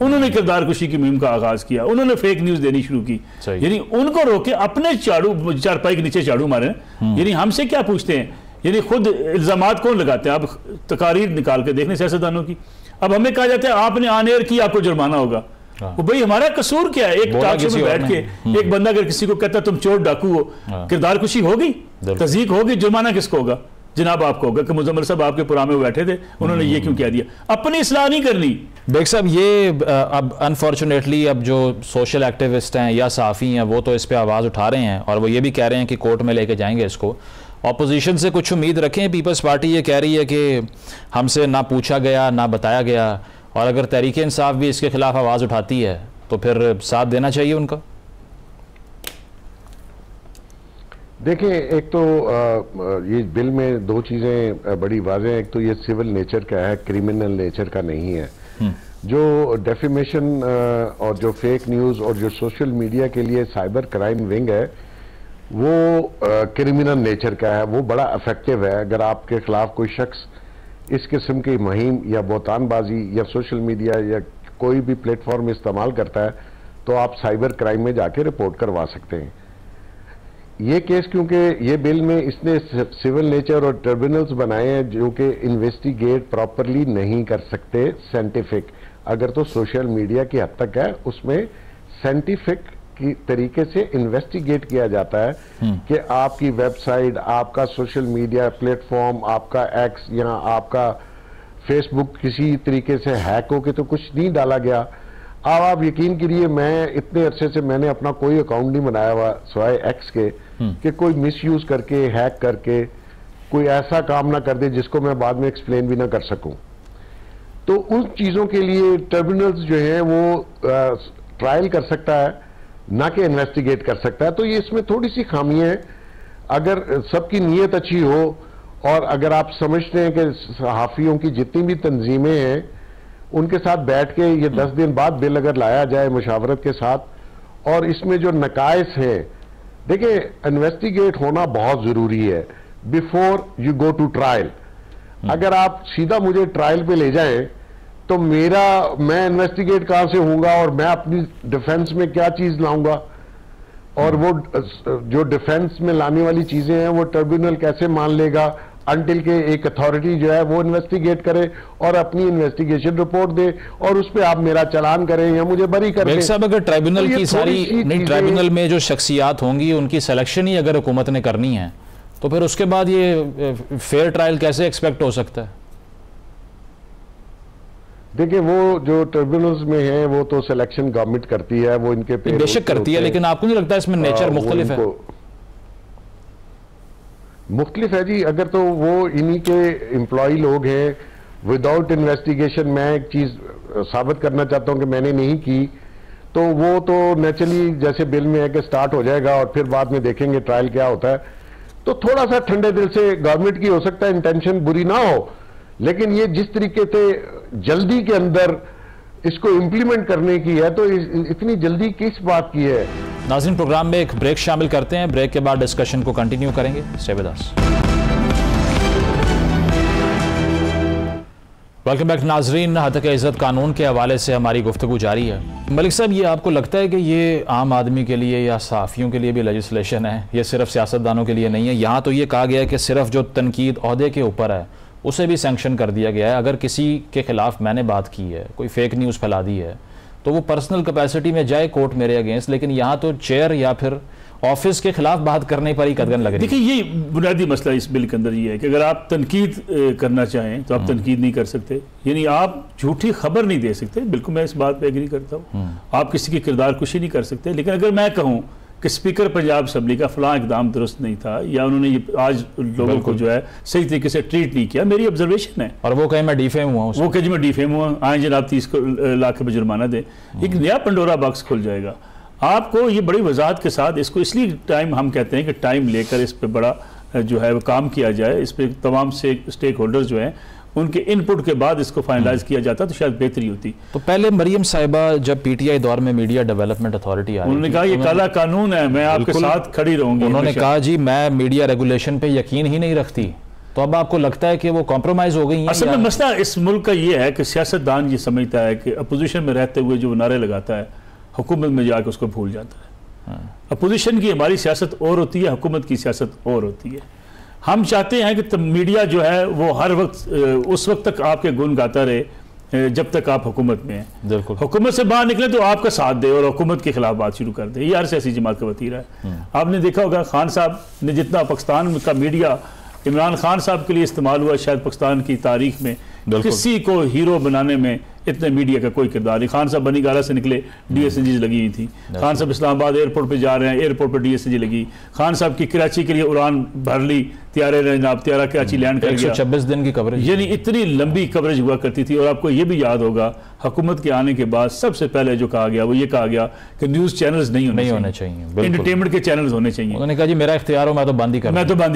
उन्होंने किरदार कुशी की मुहिम का आगाज किया, उन्होंने फेक न्यूज देनी शुरू की। यानी उनको रोके, अपने झाड़ू चारपाई के नीचे झाड़ू मारे। यानी हमसे क्या पूछते हैं? यानी खुद इल्जामात कौन लगाते हैं? आप तकारीर निकाल के देखने सियासतदानों की। अब हमें कहा जाता है आपने ऑन एयर की, आपको जुर्माना होगा। वो भाई हमारा कसूर क्या है? एक टॉक शो में बैठ के एक बंदा अगर किसी को कहता तुम चोर डाकू हो, किरदार कुशी होगी, तज़ीक होगी, जुर्माना किसको होगा? जनाब आपको होगा कि मुजम्मिल साहब आपके प्रोग्राम में बैठे थे, उन्होंने ये क्यों कह दिया। अपनी इस्लाह नहीं करनी। बेग साहब, ये अब अनफॉर्चुनेटली अब जो सोशल एक्टिविस्ट हैं या साफ़ी हैं वो तो इस पर आवाज़ उठा रहे हैं और वो ये भी कह रहे हैं कि कोर्ट में लेके जाएंगे इसको। ऑपोजिशन से कुछ उम्मीद रखें? पीपल्स पार्टी ये कह रही है कि हमसे ना पूछा गया ना बताया गया, और अगर तहरीक इंसाफ भी इसके खिलाफ आवाज़ उठाती है तो फिर साथ देना चाहिए उनका। देखिए, एक तो ये बिल में दो चीज़ें बड़ी वाज़ेह हैं। एक तो ये सिविल नेचर का है, क्रिमिनल नेचर का नहीं है। जो डेफेमेशन और जो फेक न्यूज़ और जो सोशल मीडिया के लिए साइबर क्राइम विंग है वो क्रिमिनल नेचर का है, वो बड़ा इफेक्टिव है। अगर आपके खिलाफ कोई शख्स इस किस्म की मुहिम या बोतानबाजी या सोशल मीडिया या कोई भी प्लेटफॉर्म इस्तेमाल करता है तो आप साइबर क्राइम में जाके रिपोर्ट करवा सकते हैं। ये केस क्योंकि ये बिल में इसने सिविल नेचर और ट्रिब्यूनल्स बनाए हैं जो कि इन्वेस्टिगेट प्रॉपरली नहीं कर सकते साइंटिफिक, अगर तो सोशल मीडिया की हद तक है उसमें साइंटिफिक की तरीके से इन्वेस्टिगेट किया जाता है कि आपकी वेबसाइट, आपका सोशल मीडिया प्लेटफॉर्म, आपका एक्स या आपका फेसबुक किसी तरीके से हैक होके तो कुछ नहीं डाला गया। अब आप यकीन करिए, मैं इतने अरसे से मैंने अपना कोई अकाउंट नहीं बनाया हुआ सिवाय एक्स के कि कोई मिसयूज करके हैक करके कोई ऐसा काम ना कर दे जिसको मैं बाद में एक्सप्लेन भी ना कर सकूं। तो उन चीजों के लिए ट्रिब्यूनल्स जो है वो ट्रायल कर सकता है, ना कि इन्वेस्टिगेट कर सकता है। तो ये इसमें थोड़ी सी खामी है। अगर सबकी नीयत अच्छी हो और अगर आप समझते हैं कि सहाफियों की जितनी भी तंजीमें हैं उनके साथ बैठ के ये 10 दिन बाद बिल अगर लाया जाए मुशावरत के साथ और इसमें जो नकाइस हैं, देखिए इन्वेस्टिगेट होना बहुत जरूरी है before you go to trial. अगर आप सीधा मुझे ट्रायल पे ले जाएं तो मैं इन्वेस्टिगेट कहां से होऊंगा और मैं अपनी डिफेंस में क्या चीज लाऊंगा, और वो जो डिफेंस में लाने वाली चीजें हैं वो ट्रिब्यूनल कैसे मान लेगा अंटिल के एक अथॉरिटी जो है वो इन्वेस्टिगेट करे और अपनी इन्वेस्टिगेशन रिपोर्ट दे और उस पर आप मेरा चालान करें या मुझे बरी करें। साहब, अगर ट्राइब्यूनल की सारी नहीं, ट्राइब्यूनल में जो शख्सियात होंगी उनकी सिलेक्शन ही अगर हुकूमत ने करनी है तो फिर उसके बाद ये फेयर ट्रायल कैसे एक्सपेक्ट हो सकता है? देखिए, वो जो ट्रिब्यूनल्स में है वो तो सिलेक्शन गवर्नमेंट करती है, वो इनके पे बेशक करती है, लेकिन आपको नहीं लगता इसमें नेचर मुख्तलिफ है? मुख्तलिफ है जी। अगर तो वो इन्हीं के एम्प्लॉय लोग हैं, विदाउट इन्वेस्टिगेशन मैं एक चीज साबित करना चाहता हूं कि मैंने नहीं की, तो वो तो नेचुरली जैसे बिल में है कि स्टार्ट हो जाएगा और फिर बाद में देखेंगे ट्रायल क्या होता है। तो थोड़ा सा ठंडे दिल से गवर्नमेंट की हो सकता है इंटेंशन बुरी ना हो, लेकिन ये जिस तरीके से जल्दी के अंदर इसको इंप्लीमेंट करने की है तो इतनी जल्दी किस बात की है? नाज़रीन, प्रोग्राम में एक ब्रेक शामिल करते हैं, ब्रेक के बाद डिस्कशन को कंटिन्यू करेंगे। Stay with us. Welcome back नाजरीन। हतक इज़्ज़त कानून के हवाले से हमारी गुफ्तगू जारी है। मलिक साहब, ये आपको लगता है कि ये आम आदमी के लिए या सहाफ़ियों के लिए भी लेजिस्लेशन है, ये सिर्फ सियासतदानों के लिए नहीं है? यहाँ तो ये कहा गया है कि सिर्फ जो तनकीद ओहदे के ऊपर है उसे भी सैंक्शन कर दिया गया है। अगर किसी के खिलाफ मैंने बात की है, कोई फेक न्यूज़ फैला दी है, तो वो पर्सनल कैपेसिटी में जाए कोर्ट मेरे अगेंस्ट, लेकिन यहाँ तो चेयर या फिर ऑफिस के खिलाफ बात करने पर ही कदगन लग रही है। देखिए, ये बुनियादी मसला इस बिल के अंदर ये है कि अगर आप तनकीद करना चाहें तो आप तनकीद नहीं कर सकते, यानी आप झूठी खबर नहीं दे सकते। बिल्कुल मैं इस बात पे एग्री करता हूँ। आप किसी की किरदार कुशी नहीं कर सकते, लेकिन अगर मैं कहूँ कि स्पीकर पंजाब असम्बली का फलां इकदाम दुरुस्त नहीं था या उन्होंने ये आज लोगों को जो है सही तरीके से ट्रीट नहीं किया, मेरी ऑब्जर्वेशन है, और वो कहे मैं डिफेम हुआ, वो कहे मैं डिफेम हुआ, आए जनाब 30 लाख का जुर्माना दे, एक नया पंडोरा बॉक्स खुल जाएगा। आपको ये बड़ी वजाहत के साथ इसको इसलिए टाइम हम कहते हैं कि टाइम लेकर इस पर बड़ा जो है वो काम किया जाए, इस पर तमाम से स्टेक होल्डर्स जो हैं उनके इनपुट के बाद इसको फाइनलाइज किया जाता तो शायद बेहतरी होती। तो पहले मरियम साहिबा जब पीटीआई दौर में मीडिया डेवलपमेंट अथॉरिटी आई, उन्होंने कहा ये काला कानून है, मैं आपके साथ खड़ी रहूंगी। उन्होंने कहा जी मैं मीडिया रेगुलेशन पे यकीन ही नहीं रखती। तो अब आपको लगता है कि वो कॉम्प्रोमाइज हो गई है? असल में मसला इस मुल्क का ये है कि सियासतदान ये समझता है कि अपोजिशन में रहते हुए जो नारे लगाता है हुकूमत में जाकर उसको भूल जाता है। अपोजिशन की हमारी सियासत और होती है, हुकूमत की सियासत और होती है। हम चाहते हैं कि मीडिया जो है वो हर वक्त उस वक्त तक आपके गुण गाता रहे जब तक आप हुकूमत में हैं। हुकूमत से बाहर निकले तो आपका साथ दे और हुकूमत के खिलाफ बात शुरू कर दे। ये हर सियासी जमात का वतीरा है। आपने देखा होगा खान साहब ने जितना पाकिस्तान का मीडिया इमरान खान साहब के लिए इस्तेमाल हुआ, शायद पाकिस्तान की तारीख में किसी को हीरो बनाने में इतने मीडिया का कोई किरदार नहीं। खान साहब बनी गाला से निकले, डीएसएनजी लगी हुई थी। खान साहब इस्लामाबाद एयरपोर्ट पे जा रहे हैं, एयरपोर्ट पर डीएसएनजी लगी। खान साहब की कराची के लिए उड़ान भर ली, त्यारे जनाब त्यारा कराची लैंड कर गया। 126 दिन की कवरेज, यानी इतनी लंबी कवरेज हुआ करती थी। और आपको ये भी याद होगा हुकूमत के आने के बाद सबसे पहले जो कहा गया वो ये कहा गया कि न्यूज चैनल्स नहीं होने चाहिए, एंटरटेनमेंट के चैनल्स होने चाहिए। उन्होंने कहा जी मेरा इख्तियार हो, मैं तो बंद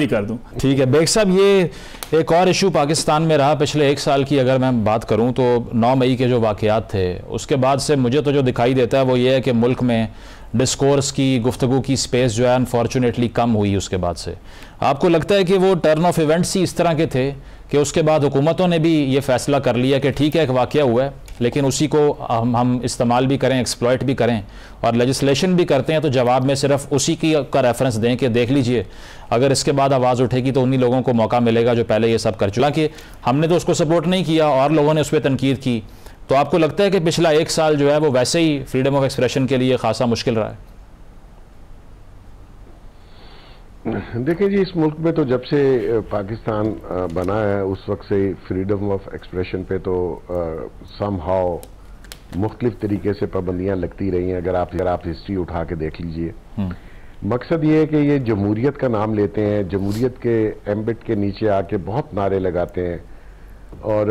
ही कर दूं। ठीक है बेग साहब, ये एक और इशू पाकिस्तान में रहा पिछले 1 साल की अगर मैं बात करूं तो 9 मई के जो वाकयात थे उसके बाद से मुझे तो जो दिखाई देता है वो ये है कि मुल्क में डिस्कोर्स की, गुफ्तगू की स्पेस जो है अनफॉर्चुनेटली कम हुई उसके बाद से। आपको लगता है कि वो टर्न ऑफ इवेंट्स ही इस तरह के थे कि उसके बाद हुकूमतों ने भी ये फैसला कर लिया कि ठीक है एक वाकया हुआ है लेकिन उसी को हम इस्तेमाल भी करें, एक्सप्लॉइट भी करें और लेजिस्लेशन भी करते हैं तो जवाब में सिर्फ उसी की का रेफरेंस दें कि देख लीजिए अगर इसके बाद आवाज़ उठेगी तो उन्हीं लोगों को मौका मिलेगा जो पहले ये सब कर चुका। कि हमने तो उसको सपोर्ट नहीं किया और लोगों ने उस पर तनकीद की। तो आपको लगता है कि पिछला 1 साल जो है वो वैसे ही फ्रीडम ऑफ एक्सप्रेशन के लिए खासा मुश्किल रहा है? देखिए जी, इस मुल्क में तो जब से पाकिस्तान बना है उस वक्त से फ्रीडम ऑफ एक्सप्रेशन पे तो सम हाउ मुख्तलिफ तरीके से पाबंदियां लगती रही हैं। अगर आप हिस्ट्री उठा के देख लीजिए। मकसद ये है कि ये जमहूरियत का नाम लेते हैं, जमहूरियत के एम्बिट के नीचे आके बहुत नारे लगाते हैं और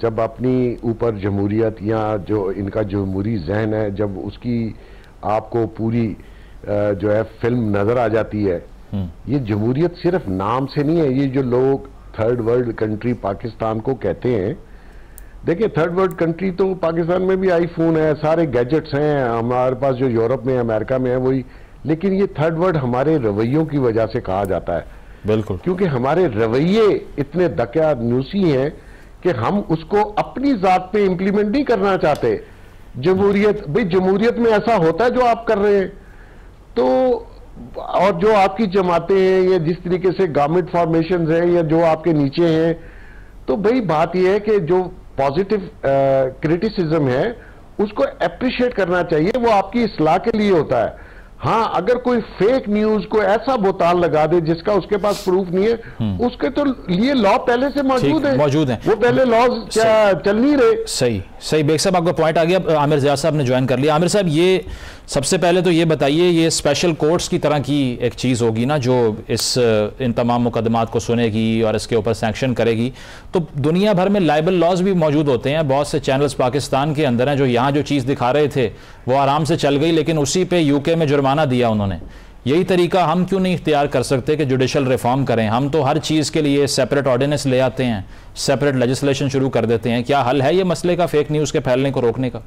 जब अपनी ऊपर जमहूरियत या जो इनका जमहूरी जहन है जब उसकी आपको पूरी जो है फिल्म नजर आ जाती है। ये जमहूरियत सिर्फ नाम से नहीं है। ये जो लोग थर्ड वर्ल्ड कंट्री पाकिस्तान को कहते हैं, देखिए थर्ड वर्ल्ड कंट्री तो पाकिस्तान में भी आईफोन है, सारे गैजेट्स हैं हमारे पास जो यूरोप में अमेरिका में है वही, लेकिन ये थर्ड वर्ल्ड हमारे रवैयों की वजह से कहा जाता है। बिल्कुल, क्योंकि हमारे रवैये इतने दकियानूसी हैं कि हम उसको अपनी जात पे इंप्लीमेंट नहीं करना चाहते। जमहूरियत, भाई जमहूरियत में ऐसा होता है जो आप कर रहे हैं तो, और जो आपकी जमातें हैं या जिस तरीके से गवर्नमेंट फॉर्मेशंस हैं या जो आपके नीचे हैं, तो भाई बात यह है कि जो पॉजिटिव क्रिटिसिज्म है उसको अप्रिशिएट करना चाहिए, वो आपकी इस्लाह के लिए होता है। हाँ, अगर कोई फेक न्यूज को ऐसा बोताल लगा दे जिसका उसके पास प्रूफ नहीं है, उसके तो लिए लॉ पहले से मौजूद है, वो पहले लॉज क्या चल नहीं रहे। सही बेग साहब, आपका पॉइंट आ गया। आमिर ज़िया साहब ने ज्वाइन कर लिया। आमिर साहब, ये सबसे पहले तो ये बताइए, ये स्पेशल कोर्ट्स की तरह की एक चीज़ होगी ना जो इन तमाम मुकदमात को सुनेगी और इसके ऊपर सैंक्शन करेगी, तो दुनिया भर में लाइबल लॉज भी मौजूद होते हैं। बहुत से चैनल्स पाकिस्तान के अंदर हैं जो यहाँ जो चीज़ दिखा रहे थे वो आराम से चल गई, लेकिन उसी पे यूके में जुर्माना दिया उन्होंने। यही तरीका हम क्यों नहीं इख्तियार कर सकते कि जुडिशल रिफॉर्म करें? हम तो हर चीज़ के लिए सेपरेट ऑर्डिनेंस ले आते हैं, सेपरेट लेजिस्लेशन शुरू कर देते हैं। क्या हल है ये मसले का, फेक न्यूज़ के फैलने को रोकने का?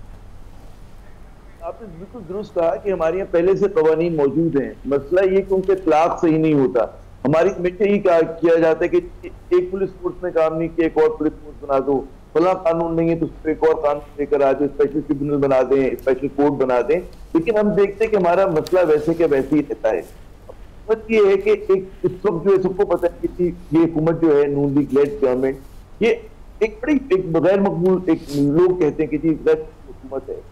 आपने बिल्कुल दुरुस्त कहा कि हमारे यहाँ पहले से कवानीन मौजूद हैं। मसला ये कि उनके इतलाक सही नहीं होता। हमारी हमेशा ही किया जाता है कि एक पुलिस फोर्स ने काम नहीं किया, एक और पुलिस फोर्स बना दो, फला कानून नहीं है तो उस पर एक और कानून लेकर आ जाए, स्पेशल ट्रिब्यूनल बना दें, स्पेशल कोर्ट बना दें। लेकिन हम देखते हैं कि हमारा मसला वैसे के वैसे ही रहता है। बात ये है कि एक इस वक्त जो है सबको पता है कि ये हुकूमत जो है नून लीग लेड गवर्नमेंट, ये एक बड़ी एक गैर मकबूल, एक लोग कहते हैं कि जी गैर हुकूमत है।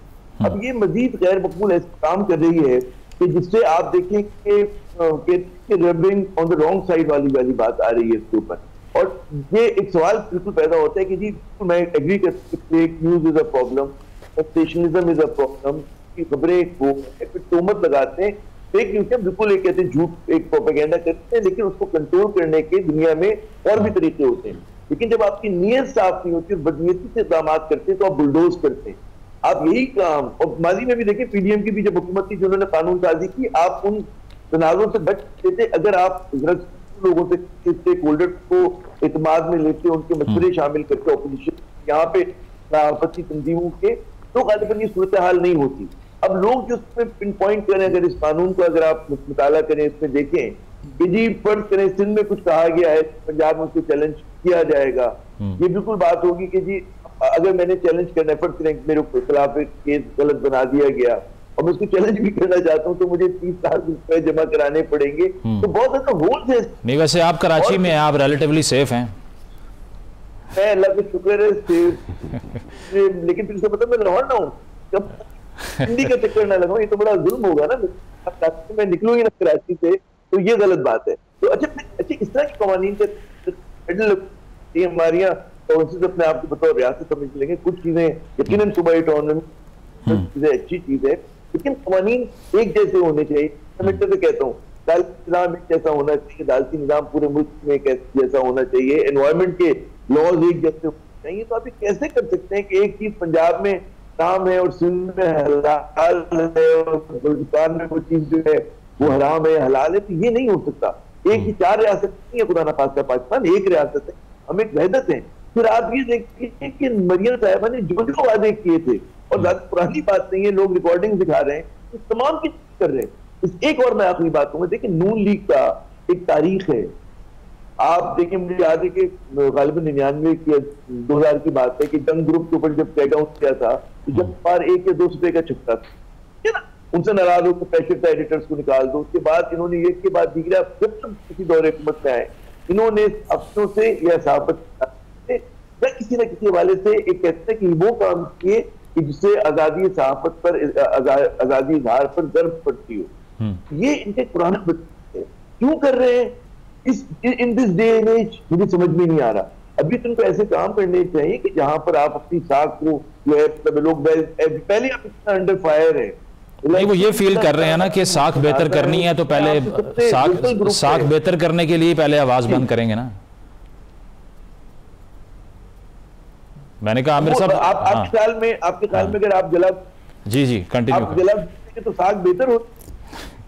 अब ये मजीद गैर मकबूल ऐसा काम कर रही है कि जिससे आप देखें कि rubbing on the wrong side वाली बात आ रही है इसके ऊपर। और ये एक सवाल बिल्कुल पैदा होता है कि जी मैं एग्री करती हूँ, fake news is a problem, sensationalism is a problem, की खबरें को तोहमत लगाते हैं। फेक न्यूज है बिल्कुल, एक कहते हैं झूठ, एक प्रोपेगेंडा करते हैं, लेकिन उसको कंट्रोल करने के दुनिया में और भी तरीके होते हैं। लेकिन जब आपकी नीयत साफ नहीं होती और बदनीयती से इक़दाम करते हैं तो आप बुलडोज करते हैं। आप यही काम, और माजी में भी देखें पीडीएम की भी जब हुकूमत थी जिन्होंने कानून साजी की, आप उन तनाज़ों से बच थे अगर आप लोगों से स्टेक होल्डर को इत्मीनान में लेते, उनके मशवरे शामिल करके ऑपोजिशन यहाँ पे आपत्ति तंजीमों के, तो गालिबन ये सूरत हाल नहीं होती। अब लोग जो उसमें पिन पॉइंट करें, अगर इस कानून को अगर आप मुताला करें, इसमें देखें कि जी फर्ज करें सिंध में कुछ कहा गया है, पंजाब में उसको चैलेंज किया जाएगा, ये बिल्कुल बात होगी कि जी अगर मैंने चैलेंज करना है, फर्ज करें मेरे खिलाफ एक केस गलत बना दिया गया और मैं उसको चैलेंज भी करना चाहता हूँ, तो मुझे 30 लाख रुपए जमा कराने पड़ेंगे। तो बहुत ज्यादा होल्ड है। नहीं, वैसे आप कराची में आप रिलेटिवली सेफ हैं। मैं अल्लाह का शुक्र है सेफ, लेकिन फिर से मतलब मैं लाहौर ना हूँ, जब हिंदी का चक्कर ना लगाऊं, ये तो बड़ा जुल्म होगा ना, मैं निकलूंगी ना कराची से, तो ये गलत बात है। तो अच्छा इस तरह के कवानीन के हमारे यहाँ अपने आप को बताओ रियासत समझ लेंगे, कुछ चीजें यकीनन सुबह ऑटोनॉमी चीजें अच्छी चीज है, लेकिन कवानीन एक जैसे होने चाहिए। मैं तो कहता हूँ अदालती निज़ाम एक जैसा होना चाहिए, अदालती निज़ाम पूरे मुल्क में एक जैसा होना चाहिए, एनवायरमेंट के लॉज एक जैसे होने चाहिए। तो आप कैसे कर सकते हैं कि एक चीज पंजाब में हराम है और सिंध में हलाल है और बलूचिस्तान में वो चीज जो है वो हराम है हलाल है? तो ये नहीं हो सकता। एक ही 4 रियासत नहीं है, खुदा ना खास्ता पाकिस्तान एक रियासत है, हम एक वहदत है। फिर आप ये देखिए कि मरियम साहिबा ने जो जो वादे किए थे, और ज्यादा पुरानी बात नहीं है, लोग रिकॉर्डिंग दिखा रहे हैं, तो तमाम की कर रहे हैं। एक और मैं आखिरी बात कहूंगा, देखिए नून लीग का एक तारीख है। आप देखिए, मुझे याद है कि गालिबन 99 की 2000 की बात है कि जंग ग्रुप के ऊपर जब टेक डाउन किया था, तो जब बार 1 या 2 रुपए का छुपता था ना, उनसे नाराज होकर प्रेशर था एडिटर्स को निकाल दो। उसके बाद इन्होंने एक के बाद दीगरा जब किसी दौरे हुकूमत में आए, इन्होंने अफसरों से या सहाफत या किसी न किसी हवाले से एक कहते हैं कि वो काम किए कि जिससे आजादी सहाफत पर, आजादी इजहार पर गर्व पड़ती हो। ये इनके पुराना बच्चे क्यों कर रहे हैं इस in this day and age, मुझे समझ में नहीं आ रहा। अभी तुमको ऐसे काम करने चाहिए कि जहां पर आप अपनी साख को जो है, मतलब लोग पहले आप इतना अंडर फायर है, नहीं वो ये फील कर रहे हैं ना कि साख बेहतर करनी है तो पहले साख बेहतर करने के लिए पहले आवाज बंद करेंगे ना। मैंने कहा आमिर साहब, आपके ख्याल में अगर आप जलाब जी कंटिन्यू आप जलाब तो साख बेहतर हो,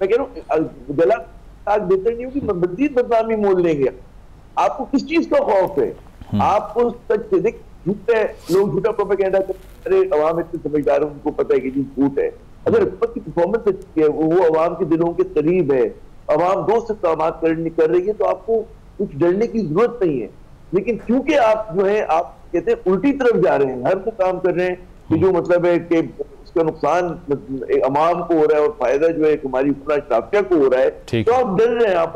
मैं कह रहा हूँ जलाब साख बेहतर नहीं होगी, मजीद बदनामी मोल लेंगे। आपको किस चीज का खौफ है? आपको सच से देख, झूठ है, लोग झूठा प्रोपेगेंडा करते हैं, अवाम इतने समझदार है, उनको पता है कि झूठ है। अगर हुकूमत की परफॉर्मेंस अच्छी है, वो अवाम के दिलों के करीब है, अवाम दोस्त काम कर रही है, तो आपको कुछ डरने की जरूरत नहीं है। लेकिन क्योंकि आप जो है आप कहते हैं उल्टी तरफ जा रहे हैं, हर को काम कर रहे हैं कि जो मतलब है कि उसका नुकसान अवाम को हो रहा है और फायदा जो है हमारी शाफिया को हो रहा है, तो आप डर रहे हैं, आप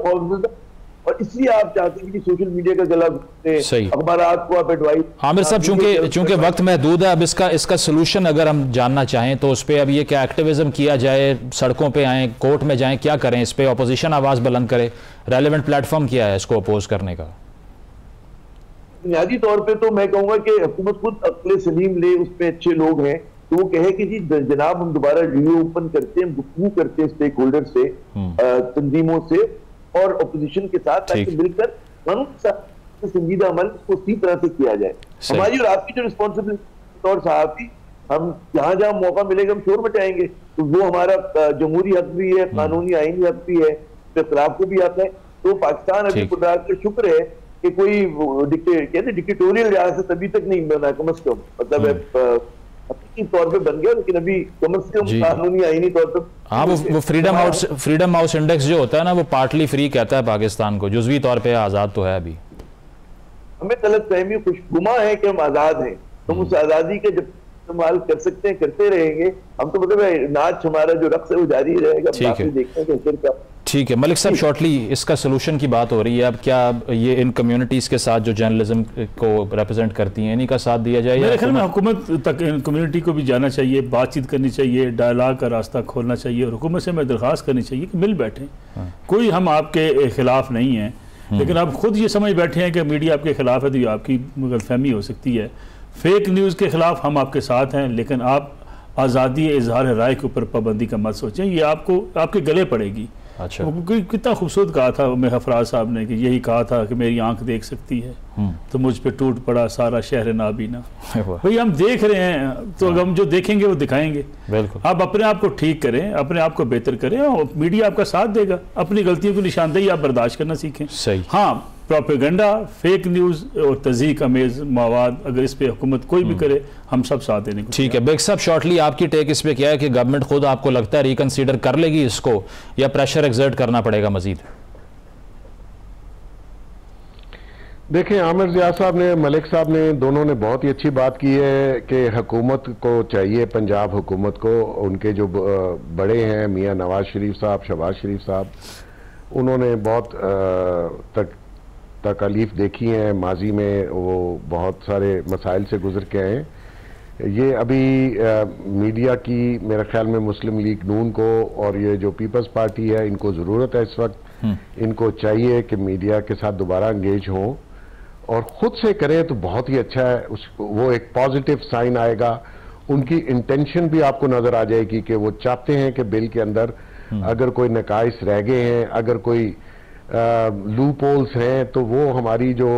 और इसलिए आप चाहते हैं कि सोशल मीडिया का गला अखबारात को आप एडवाइस। आमिर साहब, चूंकि वक्त महदूद है, अब इसका सोल्यूशन अगर हम जानना चाहें तो उस पर अब ये क्या एक्टिविज्म किया जाए, सड़कों पे आए, कोर्ट में जाएं, क्या करें? इस पे अपोजिशन आवाज बुलंद करे, रेलेवेंट प्लेटफॉर्म क्या है इसको अपोज करने का? बुनियादी तौर पे तो मैं कहूंगा कि हुकूमत खुद अक्ल सलीम ले, उसमें अच्छे लोग हैं, तो वो कहे कि जी जनाब हम दोबारा रिव्यू ओपन करते हैं, गुफ्तगू करते हैं स्टेक होल्डर से, तंजीमों से और अपोजिशन के साथ, ताकि मिलकर कानून के साथ संजीदा अमल को उसी तरह से किया जाए। हमारी और आपकी जो रिस्पॉन्सिबिलिटी और सहाफी, हम जहां जहां मौका मिलेगा हम शोर मचाएंगे, तो वो हमारा जमहूरी हक भी है, कानूनी आईनी हक भी है, खिलाफ को भी आता है। तो पाकिस्तान अभी खुदा का शुक्र है कि कोई कहते डिक्टेटोरियल रियासत अभी तक नहीं बना, कम से कम मतलब तौर पे बन गया, लेकिन अभी कम से कम कानूनी आईनी तौर पर। हाँ, वो फ्रीडम हाउस इंडेक्स जो होता है ना, वो पार्टली फ्री कहता है पाकिस्तान को, जुज़वी तौर पे आज़ाद तो है। अभी हमें गलतफहमी खुशगुमा है कि हम आज़ाद हैं, हम उस आज़ादी के जब इस्तेमाल कर सकते हैं करते रहेंगे। हम तो मतलब नाच हमारा जो रक्स है वो जारी रहेगा। ठीक है मलिक साहब, शॉर्टली इसका सोल्यूशन की बात हो रही है, अब क्या ये इन कम्युनिटीज़ के साथ जो जर्नलिज्म को रिप्रेजेंट करती हैं, इन्हीं का साथ दिया जाए? मेरे ख्याल में हुकूमत तक इन कम्युनिटी को भी जाना चाहिए, बातचीत करनी चाहिए, डायलॉग का रास्ता खोलना चाहिए, और हुकूमत से मैं दरख्वास्त करनी चाहिए कि मिल बैठें। कोई हम आपके खिलाफ नहीं हैं, लेकिन आप खुद ये समझ बैठे हैं कि मीडिया आपके खिलाफ है, तो ये आपकी गलतफहमी हो सकती है। फेक न्यूज़ के खिलाफ हम आपके साथ हैं, लेकिन आप आज़ादी इजहार राय के ऊपर पाबंदी का मत सोचें, ये आपको आपके गले पड़ेगी। अच्छा। कितना खूबसूरत कहा था मेरे हफराज साहब ने कि यही कहा था कि मेरी आंख देख सकती है तो मुझ पे टूट पड़ा सारा शहर नाबीना। भाई हम देख रहे हैं तो हम जो देखेंगे वो दिखाएंगे। बिल्कुल। आप अपने आप को ठीक करें, अपने आप को बेहतर करें और मीडिया आपका साथ देगा। अपनी गलतियों की निशानदेही आप बर्दाश्त करना सीखें। सही। हाँ, प्रोपेगेंडा, फेक न्यूज़ और तज़ीक अमेज मवाद अगर इस पे हुकूमत कोई भी करे हम सब साथ देने को। ठीक है बेग साहब, शॉर्टली आपकी टेक इस पे क्या है कि गवर्नमेंट खुद आपको लगता है रिकंसीडर कर लेगी इसको या प्रेशर एक्सर्ट करना पड़ेगा मजीद? देखिए, आमिर जिया साहब ने, मलिक साहब ने, दोनों ने बहुत ही अच्छी बात की है कि हुकूमत को चाहिए, पंजाब हुकूमत को, उनके जो बड़े हैं मियां नवाज शरीफ साहब, शहबाज शरीफ साहब, उन्होंने बहुत तकलीफ देखी है माजी में, वो बहुत सारे मसाइल से गुजर के आए हैं। ये अभी मीडिया की मेरे ख्याल में मुस्लिम लीग नून को और ये जो पीपल्स पार्टी है इनको ज़रूरत है इस वक्त। इनको चाहिए कि मीडिया के साथ दोबारा इंगेज हों और ख़ुद से करें तो बहुत ही अच्छा है। वो एक पॉजिटिव साइन आएगा। उनकी इंटेंशन भी आपको नज़र आ जाएगी कि वो चाहते हैं कि बिल के अंदर अगर कोई नकाइस रह गए हैं, अगर कोई लूप होल्स हैं, तो वो हमारी जो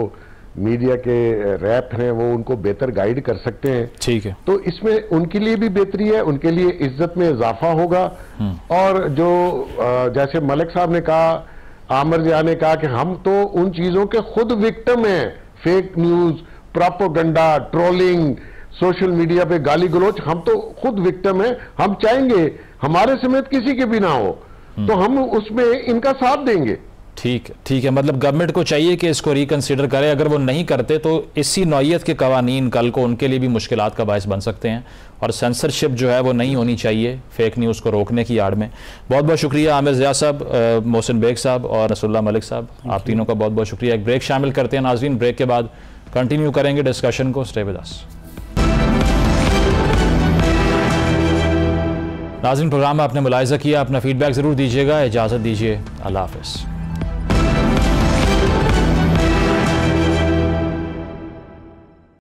मीडिया के रैप हैं वो उनको बेहतर गाइड कर सकते हैं। ठीक है। तो इसमें उनके लिए भी बेहतरी है, उनके लिए इज्जत में इजाफा होगा। और जो जैसे मलिक साहब ने कहा, आमिर जिया ने कहा कि हम तो उन चीजों के खुद विक्टिम हैं, fake news, propaganda, trolling, social media पे गाली गलोच, हम तो खुद विक्टिम हैं। हम चाहेंगे हमारे समेत किसी के भी ना हो तो हम उसमें इनका साथ देंगे। ठीक है। मतलब गवर्नमेंट को चाहिए कि इसको रिकंसिडर करे। अगर वो नहीं करते तो इसी नौइयत के कवानीन कल को उनके लिए भी मुश्किलात का बायस बन सकते हैं और सेंसरशिप जो है वो नहीं होनी चाहिए फेक न्यूज़ को रोकने की आड़ में। बहुत बहुत शुक्रिया आमिर जिया साहब, मोहसिन बेग साहब और रसूलुल्लाह मलिक साहब, आप तीनों का बहुत बहुत शुक्रिया। एक ब्रेक शामिल करते हैं नाज़रीन, ब्रेक के बाद कंटिन्यू करेंगे डिस्कशन को। Stay with us. नाज़रीन, प्रोग्राम में आपने मुलाहिज़ा किया, अपना फीडबैक ज़रूर दीजिएगा। इजाज़त दीजिए, अल्लाह हाफ़िज़।